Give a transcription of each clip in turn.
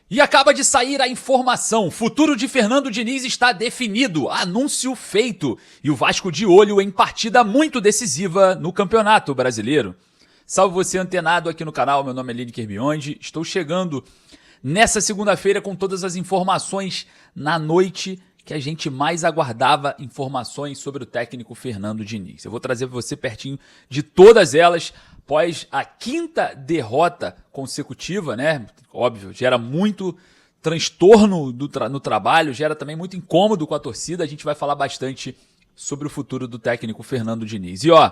E acaba de sair a informação, o futuro de Fernando Diniz está definido, anúncio feito, e o Vasco de olho em partida muito decisiva no Campeonato Brasileiro. Salve você antenado aqui no canal, meu nome é Lineker Biondi, estou chegando nessa segunda-feira com todas as informações na noite que a gente mais aguardava, informações sobre o técnico Fernando Diniz. Eu vou trazer para você pertinho de todas elas, após a quinta derrota consecutiva, né? Óbvio, gera muito transtorno no trabalho, gera também muito incômodo com a torcida. A gente vai falar bastante sobre o futuro do técnico Fernando Diniz. E ó,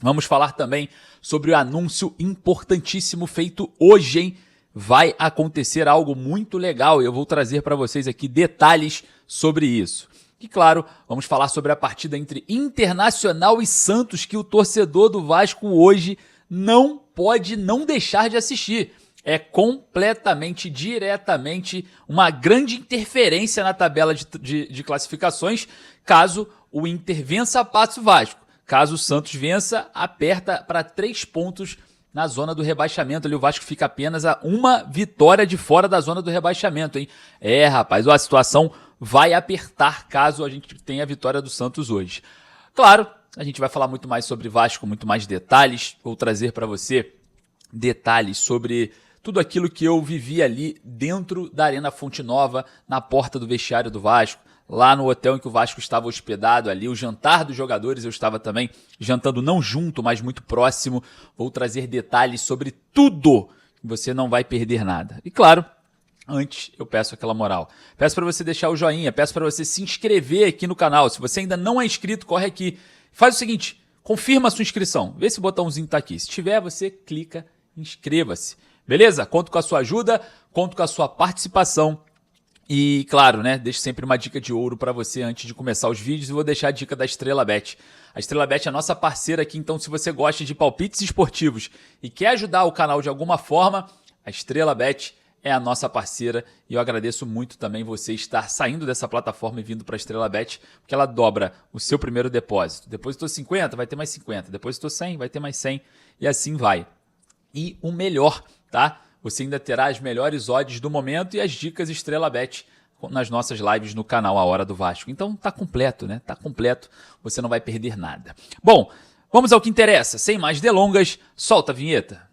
vamos falar também sobre o anúncio importantíssimo feito hoje, hein? Vai acontecer algo muito legal e eu vou trazer para vocês aqui detalhes sobre isso. E claro, vamos falar sobre a partida entre Internacional e Santos que o torcedor do Vasco hoje não pode não deixar de assistir. É completamente, diretamente, uma grande interferência na tabela de classificações caso o Inter vença, passa o Vasco. Caso o Santos vença, aperta para 3 pontos na zona do rebaixamento. Ali o Vasco fica apenas a uma vitória de fora da zona do rebaixamento, hein? É, rapaz, ó, a situação vai apertar caso a gente tenha a vitória do Santos hoje. Claro, a gente vai falar muito mais sobre Vasco, muito mais detalhes. Vou trazer para você detalhes sobre tudo aquilo que eu vivi ali dentro da Arena Fonte Nova, na porta do vestiário do Vasco, lá no hotel em que o Vasco estava hospedado ali, o jantar dos jogadores, eu estava também jantando não junto, mas muito próximo. Vou trazer detalhes sobre tudo, você não vai perder nada. E claro, antes eu peço aquela moral. Peço para você deixar o joinha, peço para você se inscrever aqui no canal. Se você ainda não é inscrito, corre aqui. Faz o seguinte, confirma a sua inscrição, vê se o botãozinho está aqui. Se tiver, você clica, inscreva-se. Beleza? Conto com a sua ajuda, conto com a sua participação. E claro, né, deixo sempre uma dica de ouro para você antes de começar os vídeos e vou deixar a dica da Estrela Bet. A Estrela Bet é a nossa parceira aqui, então se você gosta de palpites esportivos e quer ajudar o canal de alguma forma, a Estrela Bet é a nossa parceira e eu agradeço muito também você estar saindo dessa plataforma e vindo para a Estrela Bet, porque ela dobra o seu primeiro depósito. Depositou 50, vai ter mais 50. Depositou 100, vai ter mais 100 e assim vai. E o melhor, tá? Você ainda terá as melhores odds do momento e as dicas Estrela Bet nas nossas lives no canal A Hora do Vasco. Então tá completo, né? Tá completo, você não vai perder nada. Bom, vamos ao que interessa. Sem mais delongas, solta a vinheta.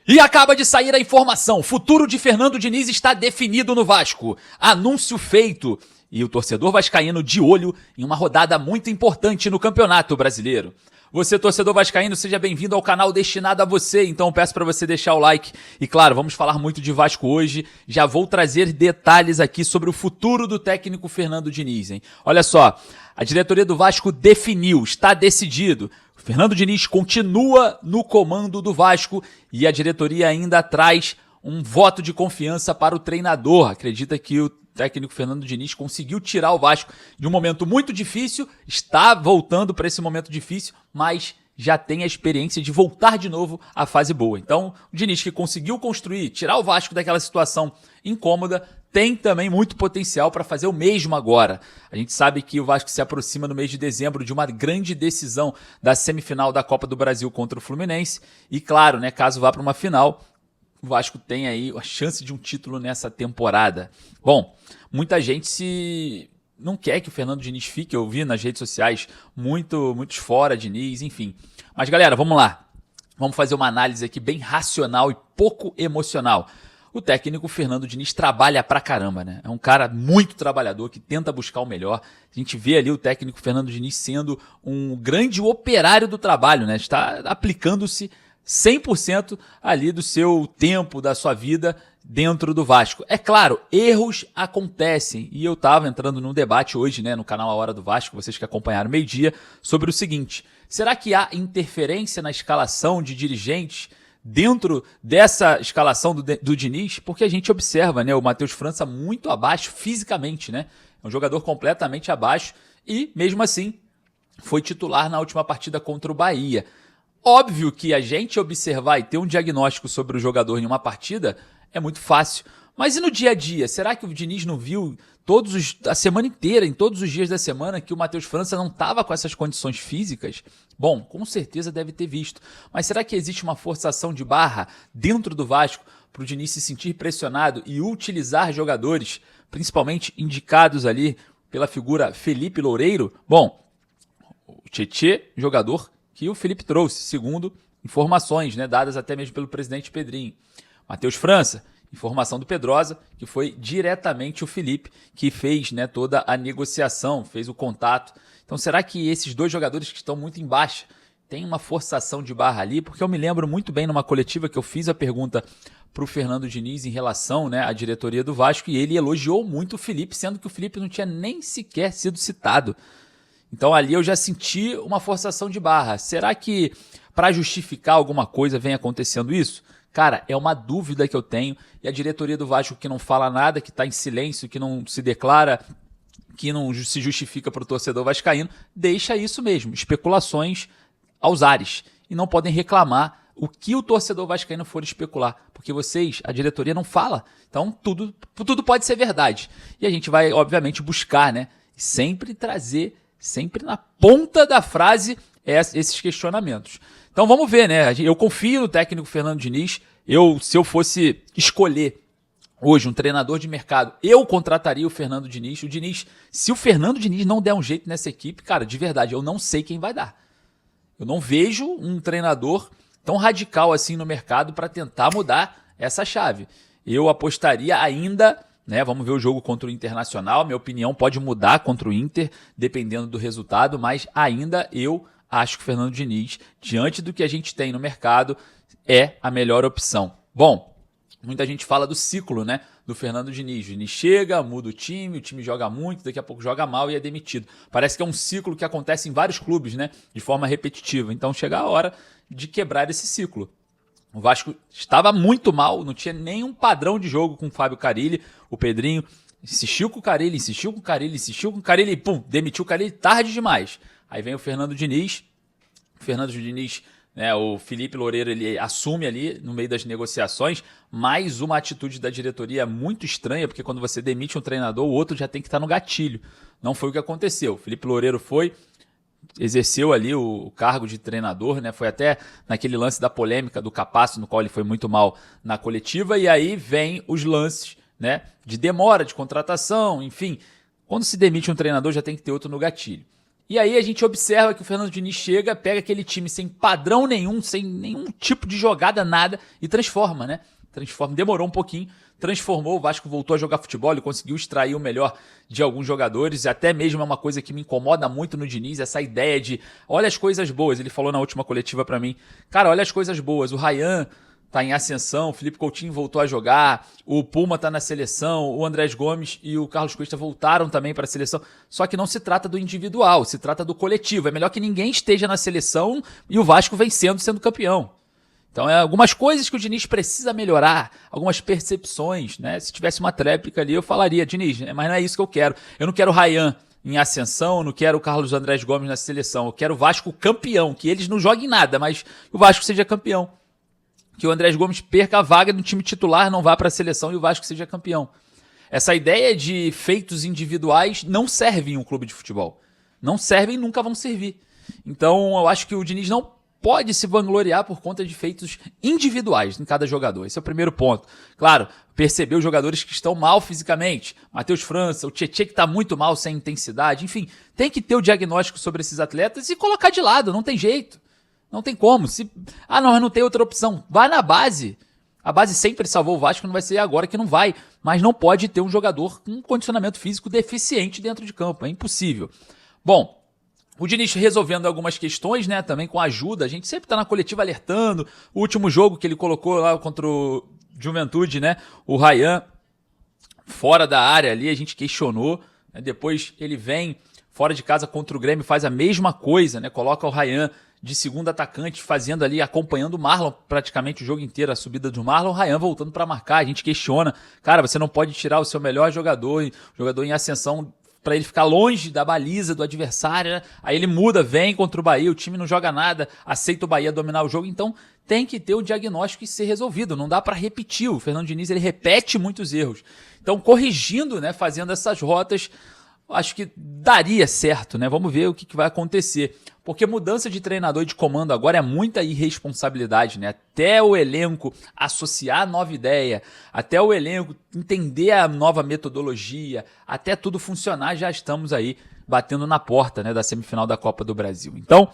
E acaba de sair a informação, o futuro de Fernando Diniz está definido no Vasco. Anúncio feito. E o torcedor vascaíno de olho em uma rodada muito importante no Campeonato Brasileiro. Você, torcedor vascaíno, seja bem-vindo ao canal destinado a você. Então peço para você deixar o like. E claro, vamos falar muito de Vasco hoje. Já vou trazer detalhes aqui sobre o futuro do técnico Fernando Diniz, hein? Olha só, a diretoria do Vasco definiu, está decidido. Fernando Diniz continua no comando do Vasco e a diretoria ainda traz um voto de confiança para o treinador. Acredita que o técnico Fernando Diniz conseguiu tirar o Vasco de um momento muito difícil, está voltando para esse momento difícil, mas já tem a experiência de voltar de novo à fase boa. Então, o Diniz que conseguiu construir, tirar o Vasco daquela situação incômoda, tem também muito potencial para fazer o mesmo agora. A gente sabe que o Vasco se aproxima no mês de dezembro de uma grande decisão da semifinal da Copa do Brasil contra o Fluminense. E claro, né, caso vá para uma final, o Vasco tem aí a chance de um título nessa temporada. Bom, muita gente não quer que o Fernando Diniz fique, eu vi nas redes sociais muitos fora Diniz, enfim. Mas galera, vamos lá. Vamos fazer uma análise aqui bem racional e pouco emocional. O técnico Fernando Diniz trabalha pra caramba, né? É um cara muito trabalhador que tenta buscar o melhor. A gente vê ali o técnico Fernando Diniz sendo um grande operário do trabalho, né? Está aplicando-se 100% ali do seu tempo, da sua vida dentro do Vasco. É claro, erros acontecem e eu estava entrando num debate hoje, né, no canal A Hora do Vasco, vocês que acompanharam meio-dia, sobre o seguinte: será que há interferência na escalação de dirigentes dentro dessa escalação do Diniz? Porque a gente observa, né, o Matheus França muito abaixo fisicamente, né? É um jogador completamente abaixo e, mesmo assim, foi titular na última partida contra o Bahia. Óbvio que a gente observar e ter um diagnóstico sobre o jogador em uma partida é muito fácil, Mas e no dia a dia? Será que o Diniz não viu a semana inteira, em todos os dias da semana, que o Matheus França não estava com essas condições físicas? Bom, com certeza deve ter visto. Mas será que existe uma forçação de barra dentro do Vasco para o Diniz se sentir pressionado e utilizar jogadores, principalmente indicados ali pela figura Felipe Loureiro? Bom, o Tietê, jogador que o Felipe trouxe, segundo informações, né, dadas até mesmo pelo presidente Pedrinho. Matheus França, informação do Pedrosa, que foi diretamente o Felipe que fez, né, toda a negociação, fez o contato. Então será que esses dois jogadores que estão muito em baixa tem uma forçação de barra ali? Porque eu me lembro muito bem numa coletiva que eu fiz a pergunta para o Fernando Diniz em relação, né, à diretoria do Vasco, e ele elogiou muito o Felipe, sendo que o Felipe não tinha nem sequer sido citado. Então ali eu já senti uma forçação de barra. Será que para justificar alguma coisa vem acontecendo isso? Cara, é uma dúvida que eu tenho, e a diretoria do Vasco que não fala nada, que está em silêncio, que não se declara, que não se justifica para o torcedor vascaíno, deixa isso mesmo, especulações aos ares, e não podem reclamar o que o torcedor vascaíno for especular, porque vocês, a diretoria não fala, então tudo pode ser verdade. E a gente vai, obviamente, buscar, né, sempre trazer, sempre na ponta da frase, esses questionamentos. Então vamos ver, né? Eu confio no técnico Fernando Diniz. Se eu fosse escolher hoje um treinador de mercado, eu contrataria o Fernando Diniz. Se o Fernando Diniz não der um jeito nessa equipe, cara, de verdade, eu não sei quem vai dar. Eu não vejo um treinador tão radical assim no mercado para tentar mudar essa chave. Eu apostaria ainda, né? Vamos ver o jogo contra o Internacional. Minha opinião pode mudar contra o Inter, dependendo do resultado, mas ainda eu acho que o Fernando Diniz, diante do que a gente tem no mercado, é a melhor opção. Bom, muita gente fala do ciclo, né, do Fernando Diniz. O Diniz chega, muda o time joga muito, daqui a pouco joga mal e é demitido. Parece que é um ciclo que acontece em vários clubes, né, de forma repetitiva. Então chega a hora de quebrar esse ciclo. O Vasco estava muito mal, não tinha nenhum padrão de jogo com o Fábio Carille. O Pedrinho insistiu com o Carille, e pum, demitiu o Carille tarde demais. Aí vem o Fernando Diniz, né, o Felipe Loureiro, ele assume ali no meio das negociações, mais uma atitude da diretoria muito estranha, porque quando você demite um treinador, o outro já tem que estar no gatilho. Não foi o que aconteceu. O Felipe Loureiro exerceu ali o cargo de treinador, né, foi até naquele lance da polêmica do Capasso, no qual ele foi muito mal na coletiva, e aí vem os lances, né, de demora de contratação, enfim. Quando se demite um treinador, já tem que ter outro no gatilho. E aí a gente observa que o Fernando Diniz chega, pega aquele time sem padrão nenhum, sem nenhum tipo de jogada, nada, e transforma, né? Demorou um pouquinho, transformou, o Vasco voltou a jogar futebol, ele conseguiu extrair o melhor de alguns jogadores, até mesmo é uma coisa que me incomoda muito no Diniz, essa ideia de, olha as coisas boas, ele falou na última coletiva pra mim, cara, olha as coisas boas, o Ryan tá em ascensão, o Felipe Coutinho voltou a jogar, o Puma tá na seleção, o Andrés Gomes e o Carlos Cuesta voltaram também para a seleção. Só que não se trata do individual, se trata do coletivo. É melhor que ninguém esteja na seleção e o Vasco vencendo, sendo campeão. Então, algumas coisas que o Diniz precisa melhorar, algumas percepções, né? Se tivesse uma tréplica ali, eu falaria, Diniz, mas não é isso que eu quero. Eu não quero o Ryan em ascensão, não quero o Carlos Andrés Gomes na seleção. Eu quero o Vasco campeão, que eles não joguem nada, mas o Vasco seja campeão. Que o Andrés Gomes perca a vaga no time titular, não vá para a seleção e o Vasco seja campeão. Essa ideia de feitos individuais não serve em um clube de futebol. Não servem e nunca vão servir. Então eu acho que o Diniz não pode se vangloriar por conta de feitos individuais em cada jogador. Esse é o primeiro ponto. Claro, perceber os jogadores que estão mal fisicamente. Matheus França, o Tietê que está muito mal, sem intensidade. Enfim, tem que ter o diagnóstico sobre esses atletas e colocar de lado, não tem jeito. Não tem como. Não tem outra opção. Vai na base. A base sempre salvou o Vasco, não vai ser agora que não vai. Mas não pode ter um jogador com um condicionamento físico deficiente dentro de campo. É impossível. Bom, o Diniz resolvendo algumas questões, né? Também com ajuda. A gente sempre tá na coletiva alertando. O último jogo que ele colocou lá contra o Juventude, né? O Ryan fora da área ali, a gente questionou. Né? Depois ele vem fora de casa contra o Grêmio, faz a mesma coisa, né? Coloca o Ryan de segundo atacante, fazendo ali, acompanhando o Marlon praticamente o jogo inteiro, a subida do Marlon, o Ryan voltando para marcar, a gente questiona, cara, você não pode tirar o seu melhor jogador em ascensão, para ele ficar longe da baliza do adversário, né? Aí ele muda, vem contra o Bahia, o time não joga nada, aceita o Bahia dominar o jogo, então tem que ter o diagnóstico e ser resolvido, não dá para repetir. O Fernando Diniz, ele repete muitos erros. Então, corrigindo, né, fazendo essas rotas, acho que daria certo, né? Vamos ver o que vai acontecer. Porque mudança de treinador e de comando agora é muita irresponsabilidade, né? Até o elenco associar a nova ideia, até o elenco entender a nova metodologia, até tudo funcionar, já estamos aí batendo na porta, né, da semifinal da Copa do Brasil. Então,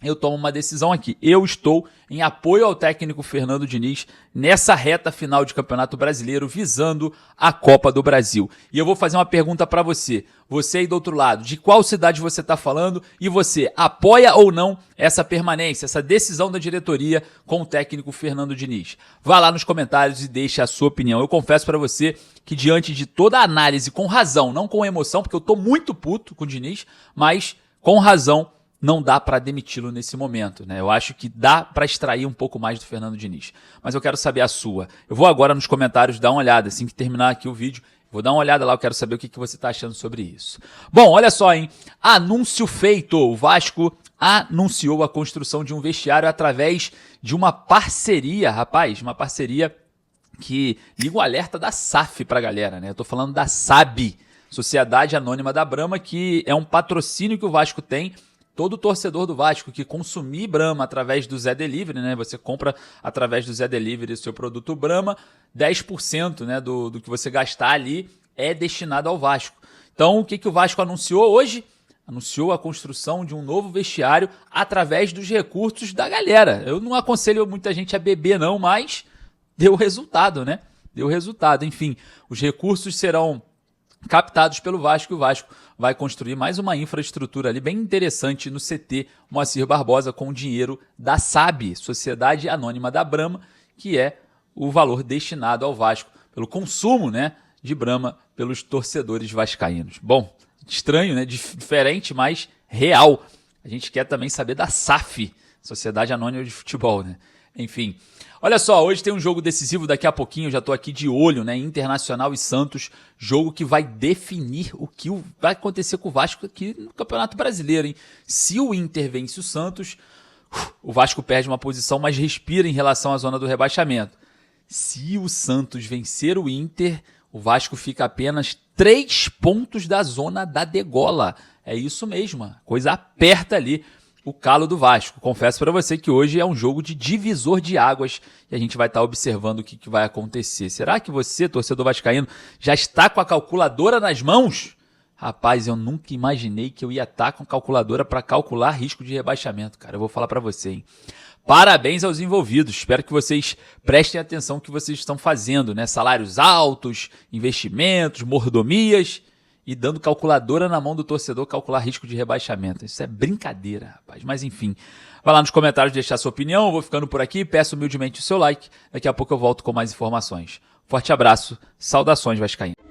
eu tomo uma decisão aqui. Eu estou em apoio ao técnico Fernando Diniz nessa reta final de Campeonato Brasileiro, visando a Copa do Brasil. E eu vou fazer uma pergunta para você. Você aí do outro lado, de qual cidade você está falando e você apoia ou não essa permanência, essa decisão da diretoria com o técnico Fernando Diniz? Vá lá nos comentários e deixe a sua opinião. Eu confesso para você que diante de toda a análise, com razão, não com emoção, porque eu estou muito puto com o Diniz, mas com razão, não dá para demiti-lo nesse momento, né? Eu acho que dá para extrair um pouco mais do Fernando Diniz. Mas eu quero saber a sua. Eu vou agora nos comentários dar uma olhada, assim que terminar aqui o vídeo. Vou dar uma olhada lá, eu quero saber o que você está achando sobre isso. Bom, olha só, hein? Anúncio feito. O Vasco anunciou a construção de um vestiário através de uma parceria, rapaz, uma parceria que liga o alerta da SAF pra galera, né? Eu tô falando da SAB, Sociedade Anônima da Brahma, que é um patrocínio que o Vasco tem. Todo torcedor do Vasco que consumir Brahma através do Zé Delivery, né? Você compra através do Zé Delivery o seu produto Brahma, 10%, né, do que você gastar ali é destinado ao Vasco. Então, o que o Vasco anunciou hoje? Anunciou a construção de um novo vestiário através dos recursos da galera. Eu não aconselho muita gente a beber não, mas deu resultado, né? Deu resultado. Enfim, os recursos serão captados pelo Vasco, e o Vasco vai construir mais uma infraestrutura ali bem interessante no CT Moacir Barbosa com o dinheiro da SAB, Sociedade Anônima da Brahma, que é o valor destinado ao Vasco pelo consumo, né, de Brahma pelos torcedores vascaínos. Bom, estranho, né, diferente, mas real. A gente quer também saber da SAF, Sociedade Anônima de Futebol, né? Enfim, olha só, hoje tem um jogo decisivo daqui a pouquinho, eu já estou aqui de olho, né? Internacional e Santos, jogo que vai definir o que vai acontecer com o Vasco aqui no Campeonato Brasileiro, hein? Se o Inter vence o Santos, o Vasco perde uma posição, mas respira em relação à zona do rebaixamento. Se o Santos vencer o Inter, o Vasco fica apenas 3 pontos da zona da degola. É isso mesmo, a coisa aperta ali o calo do Vasco. Confesso para você que hoje é um jogo de divisor de águas e a gente vai estar observando o que vai acontecer. Será que você, torcedor vascaíno, já está com a calculadora nas mãos? Rapaz, eu nunca imaginei que eu ia estar com a calculadora para calcular risco de rebaixamento, cara. Eu vou falar para você, hein? Parabéns aos envolvidos. Espero que vocês prestem atenção no que vocês estão fazendo, né? Salários altos, investimentos, mordomias e dando calculadora na mão do torcedor calcular risco de rebaixamento. Isso é brincadeira, rapaz. Mas enfim, vai lá nos comentários deixar sua opinião. Eu vou ficando por aqui. Peço humildemente o seu like. Daqui a pouco eu volto com mais informações. Forte abraço. Saudações vascaínas.